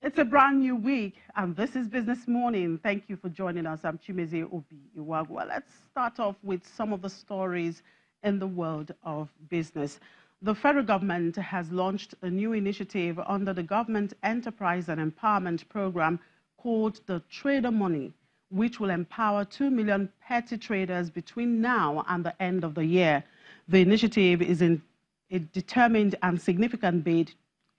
It's a brand new week, and this is Business Morning. Thank you for joining us. I'm Chimeze Obi Iwagwa. Let's start off with some of the stories in the world of business. The federal government has launched a new initiative under the Government Enterprise and Empowerment Program called the Trader Money, which will empower 2 million petty traders between now and the end of the year. The initiative is a determined and significant bid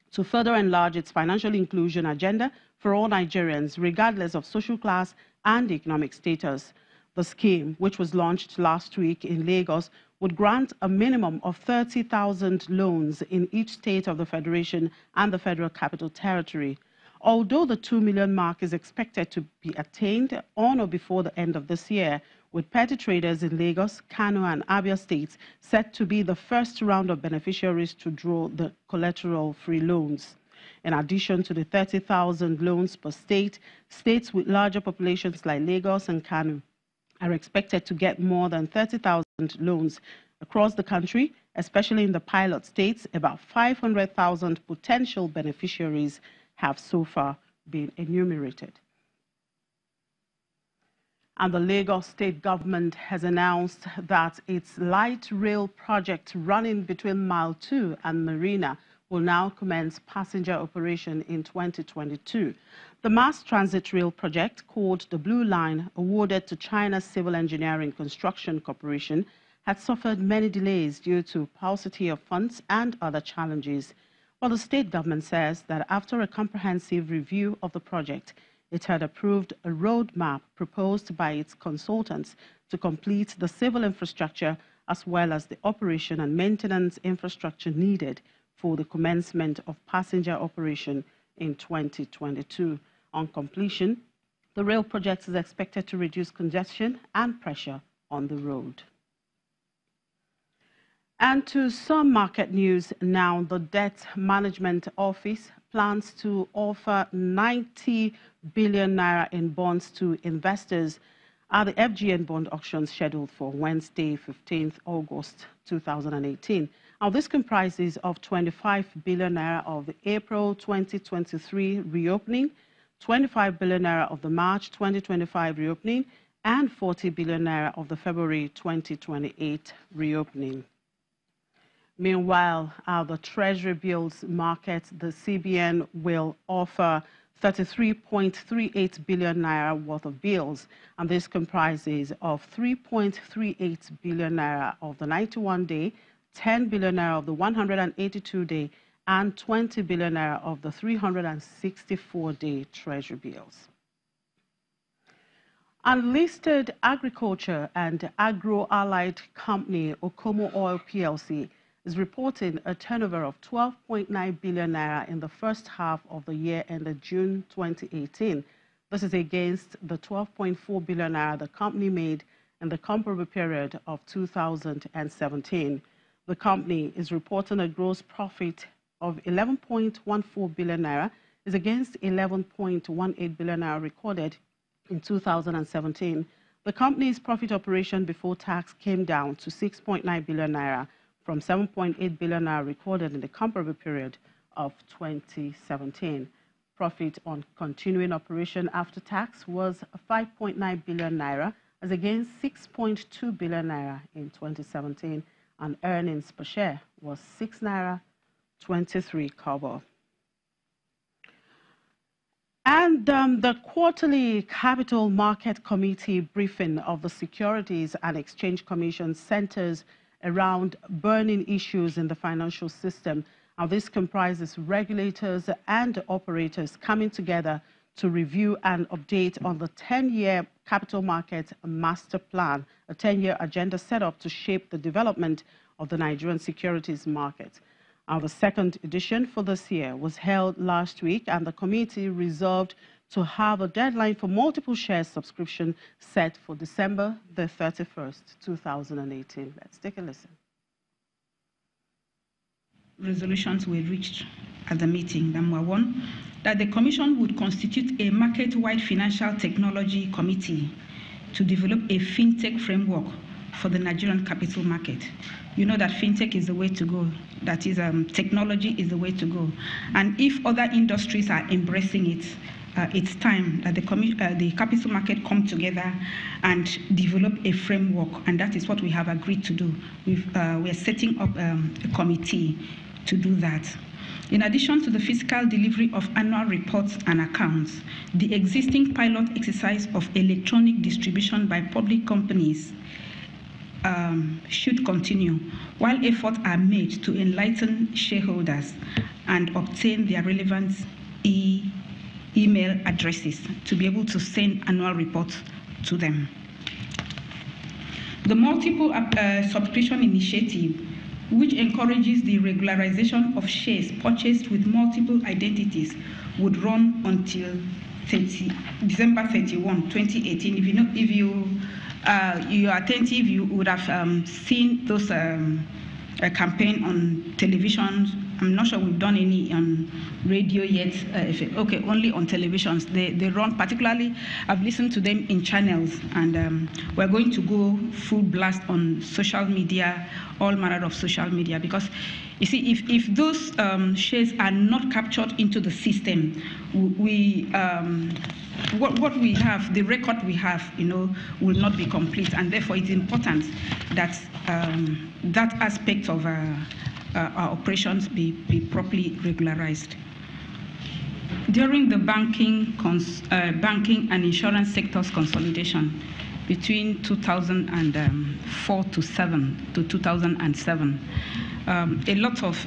to further enlarge its financial inclusion agenda for all Nigerians, regardless of social class and economic status. The scheme, which was launched last week in Lagos, would grant a minimum of 30,000 loans in each state of the Federation and the Federal Capital Territory. Although the 2 million mark is expected to be attained on or before the end of this year, with petty traders in Lagos, Kano and Abia states set to be the first round of beneficiaries to draw the collateral-free loans. In addition to the 30,000 loans per state, states with larger populations like Lagos and Kano are expected to get more than 30,000 loans. Across the country, especially in the pilot states, about 500,000 potential beneficiaries have so far been enumerated. And the Lagos state government has announced that its light rail project running between Mile 2 and Marina will now commence passenger operation in 2022. The mass transit rail project, called the Blue Line, awarded to China's Civil Engineering Construction Corporation, had suffered many delays due to paucity of funds and other challenges. Well, the state government says that after a comprehensive review of the project, it had approved a roadmap proposed by its consultants to complete the civil infrastructure as well as the operation and maintenance infrastructure needed for the commencement of passenger operation in 2022. On completion, the rail project is expected to reduce congestion and pressure on the road. And to some market news now, the Debt Management Office plans to offer 90 billion naira in bonds to investors at the FGN bond auction scheduled for Wednesday, 15th August 2018. Now, this comprises of 25 billion naira of the April 2023 reopening, 25 billion naira of the March 2025 reopening, and 40 billion naira of the February 2028 reopening. Meanwhile, the Treasury bills market, the CBN will offer 33.38 billion naira worth of bills, and this comprises of 3.38 billion naira of the 91-day, 10 billion naira of the 182-day, and 20 billion naira of the 364-day Treasury bills. Unlisted agriculture and agro-allied company Okomo Oil PLC is reporting a turnover of 12.9 billion naira in the first half of the year ended June 2018. This is against the 12.4 billion naira the company made in the comparable period of 2017. The company is reporting a gross profit of 11.14 billion naira, is against 11.18 billion naira recorded in 2017. The company's profit operation before tax came down to 6.9 billion naira from 7.8 billion naira recorded in the comparable period of 2017. Profit on continuing operation after tax was 5.9 billion naira as against 6.2 billion naira in 2017, and earnings per share was 6 naira 23 kobo. And the quarterly Capital Market Committee briefing of the Securities and Exchange Commission centers around burning issues in the financial system. Now, this comprises regulators and operators coming together to review and update on the 10-year capital market master plan, a 10-year agenda set up to shape the development of the Nigerian securities market. The second edition for this year was held last week, and the committee resolved to have a deadline for multiple share subscription set for December the 31st, 2018. Let's take a listen. Resolutions were reached at the meeting. Number one, that the Commission would constitute a market-wide financial technology committee to develop a fintech framework for the Nigerian capital market. You know that fintech is the way to go. That is, technology is the way to go. And if other industries are embracing it, it's time that the capital market come together and develop a framework, and that is what we have agreed to do. We're setting up a committee to do that. In addition to the physical delivery of annual reports and accounts, the existing pilot exercise of electronic distribution by public companies should continue, while efforts are made to enlighten shareholders and obtain their relevant email addresses to be able to send annual reports to them. The multiple subscription initiative, which encourages the regularization of shares purchased with multiple identities, would run until December 31, 2018. If you are attentive, you would have seen those campaign on television. I'm not sure we've done any on radio yet. Okay, only on televisions. They run, particularly, I've listened to them in channels, and we're going to go full blast on social media, all manner of social media, because you see, if those shares are not captured into the system, what we have, the record we have, will not be complete, and therefore it's important that that aspect of our operations be properly regularized. During the banking and insurance sectors consolidation between 2004 to 2007,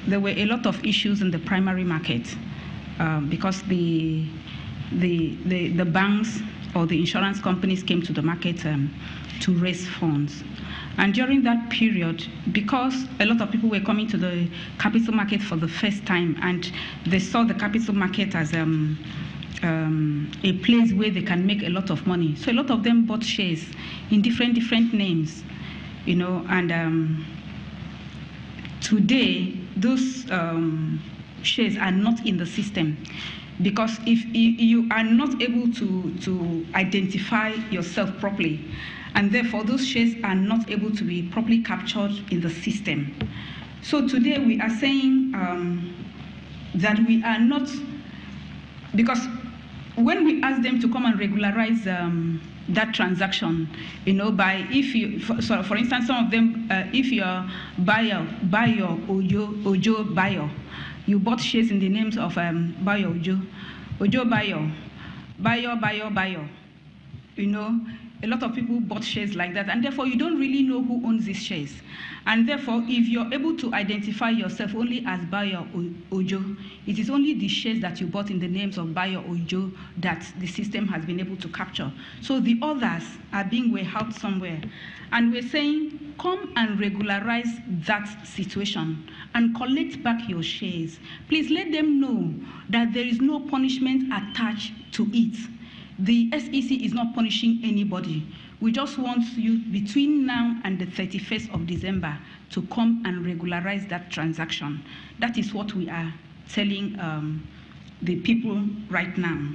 there were a lot of issues in the primary market because the banks or the insurance companies came to the market to raise funds. And during that period, because a lot of people were coming to the capital market for the first time, and they saw the capital market as a place where they can make a lot of money. So a lot of them bought shares in different names, and today those shares are not in the system. Because if you are not able to identify yourself properly, and therefore those shares are not able to be properly captured in the system. So today we are saying that we are not, because when we ask them to come and regularize that transaction, for instance, some of them, if you're buyer Ojo buyer, you bought shares in the names of buyer Ojo buyer, a lot of people bought shares like that, and therefore you don't really know who owns these shares. And therefore, if you're able to identify yourself only as buyer Ojo, it is only the shares that you bought in the names of buyer Ojo that the system has been able to capture. So the others are being warehoused somewhere. And we're saying, come and regularize that situation and collect back your shares. Please let them know that there is no punishment attached to it. The SEC is not punishing anybody. We just want you, between now and the 31st of December, to come and regularize that transaction. That is what we are telling the people right now.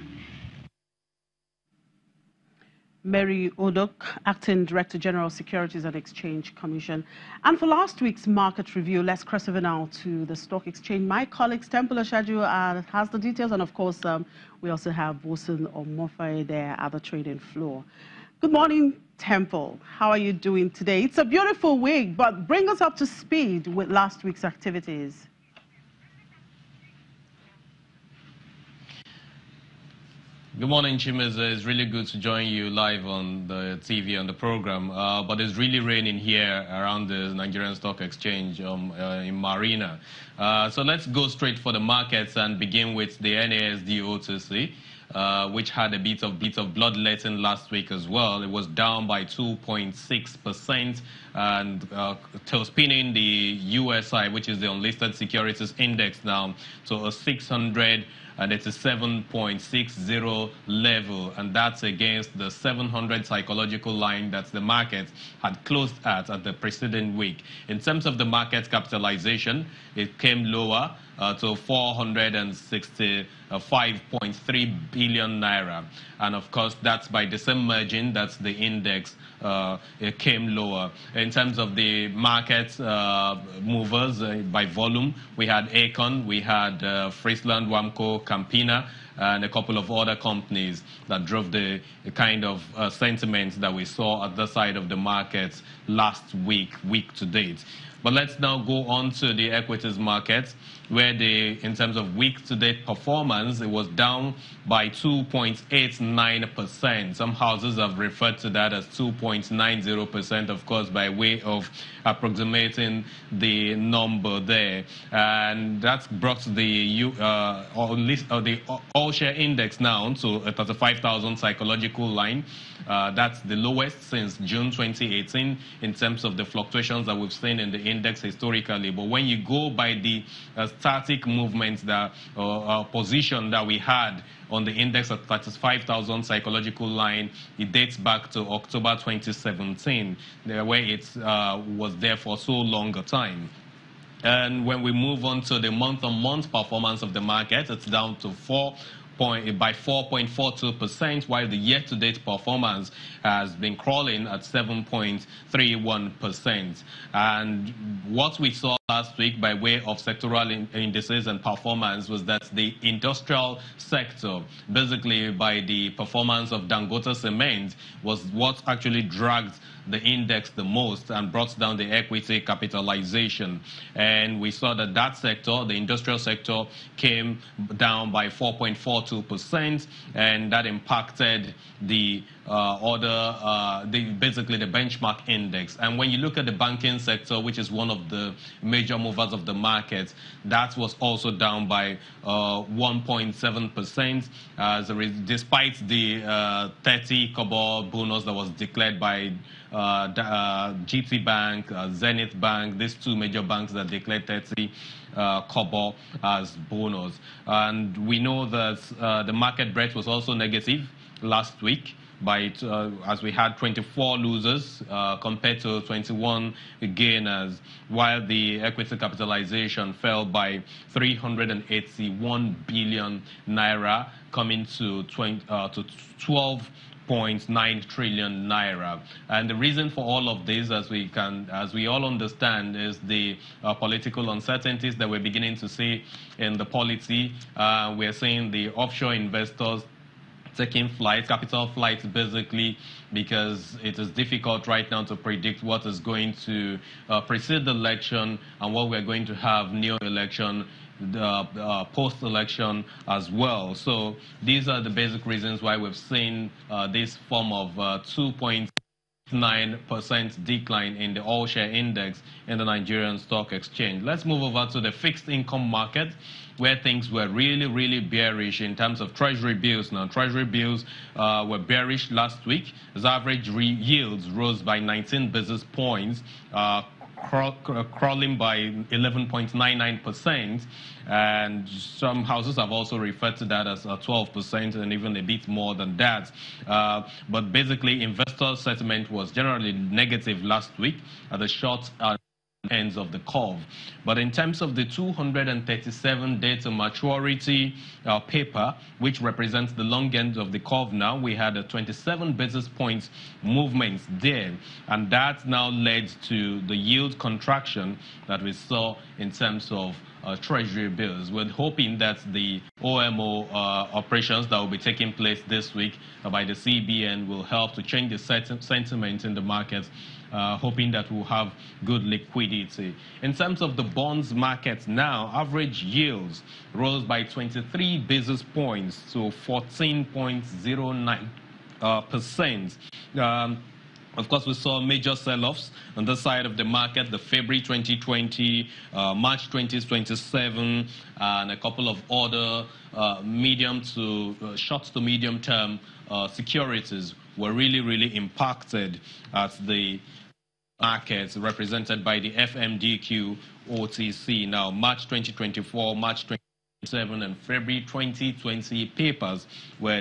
Mary Odok, Acting Director General, Securities and Exchange Commission. And for last week's market review, let's cross over now to the stock exchange. My colleague Temple Oshaju has the details, and of course, we also have Bosun Omofaye there at the trading floor. Good morning, Temple. How are you doing today? It's a beautiful week, but bring us up to speed with last week's activities. Good morning, Chimeze. It's really good to join you live on the TV on the program. But it's really raining here around the Nigerian Stock Exchange in Marina. So let's go straight for the markets and begin with the NASD OTC, which had a bit of bloodletting last week as well. It was down by 2.6%, and tail spinning the USI, which is the unlisted securities index, now to a 600. And it's a 7.60 level, and that's against the 700 psychological line that the market had closed at the preceding week. In terms of the market capitalization, it came lower to 460 5.3 billion naira. And of course, that's by the same margin that the index it came lower. In terms of the market movers by volume, we had Aecon, we had Friesland, Wamco, Campina, and a couple of other companies that drove the kind of sentiment that we saw at the side of the markets last week to date. But let's now go on to the equities markets, where in terms of week-to-date performance, it was down by 2.89%. Some houses have referred to that as 2.90%, of course, by way of approximating the number there. And that's brought the all-share index now to a 35,000 psychological line. That's the lowest since June 2018 in terms of the fluctuations that we've seen in the index historically. But when you go by the static movements that position that we had on the index at 35,000 psychological line, it dates back to October 2017, where it was there for so long a time. And when we move on to the month-on-month performance of the market, it's down to by 4.42%, while the year-to-date performance has been crawling at 7.31%. And what we saw last week by way of sectoral indices and performance was that the industrial sector, basically by the performance of Dangote Cement, was what actually dragged the index the most and brought down the equity capitalization. And we saw that that sector, the industrial sector, came down by 4.42%, and that impacted the basically the benchmark index. And when you look at the banking sector, which is one of the major movers of the market, that was also down by 1.7%, despite the 30 kobo bonus that was declared by GT Bank, Zenith Bank, these two major banks that declared 30 kobo as bonus. And we know that the market breadth was also negative last week, as we had 24 losers compared to 21 gainers, while the equity capitalization fell by 381 billion naira, coming to 12.9 trillion naira. And the reason for all of this, as we all understand, is the political uncertainties that we're beginning to see in the polity. We're seeing the offshore investors taking flights, capital flights, basically, because it is difficult right now to predict what is going to precede the election and what we're going to have near election, post-election as well. So these are the basic reasons why we've seen this form of 2.9% decline in the all-share index in the Nigerian Stock Exchange. Let's move over to the fixed income market, where things were really, really bearish in terms of treasury bills. Now, treasury bills were bearish last week, as average yields rose by 19 basis points, crawling by 11.99%, and some houses have also referred to that as 12% and even a bit more than that. But basically, investor sentiment was generally negative last week at the short ends of the curve. But in terms of the 237 data maturity paper, which represents the long end of the curve now, we had a 27 basis points movement there, and that now led to the yield contraction that we saw in terms of treasury bills. We're hoping that the OMO operations that will be taking place this week by the CBN will help to change the sentiment in the markets, hoping that we'll have good liquidity. In terms of the bonds market now, average yields rose by 23 basis points to 14.09%. Of course, we saw major sell-offs on the side of the market, the February 2020, March 2027, and a couple of other short to medium term securities were really, really impacted at the markets represented by the FMDQ OTC. Now, March 2024, March 2027, and February 2020 papers were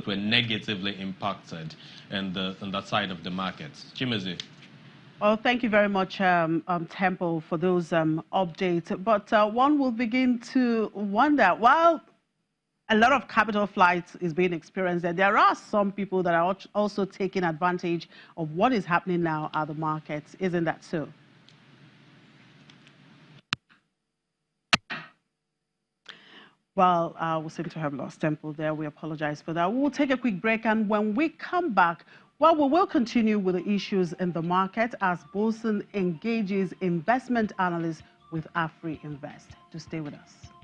negatively impacted on that side of the market. Chimeze. Well, thank you very much, Temple, for those updates. But one will begin to wonder, while a lot of capital flights is being experienced, and there are some people that are also taking advantage of what is happening now at the markets. Isn't that so? Well, we seem to have lost tempo there. We apologize for that. We'll take a quick break, and when we come back, well, we will continue with the issues in the market as Bolson engages investment analysts with AfriInvest. To stay with us.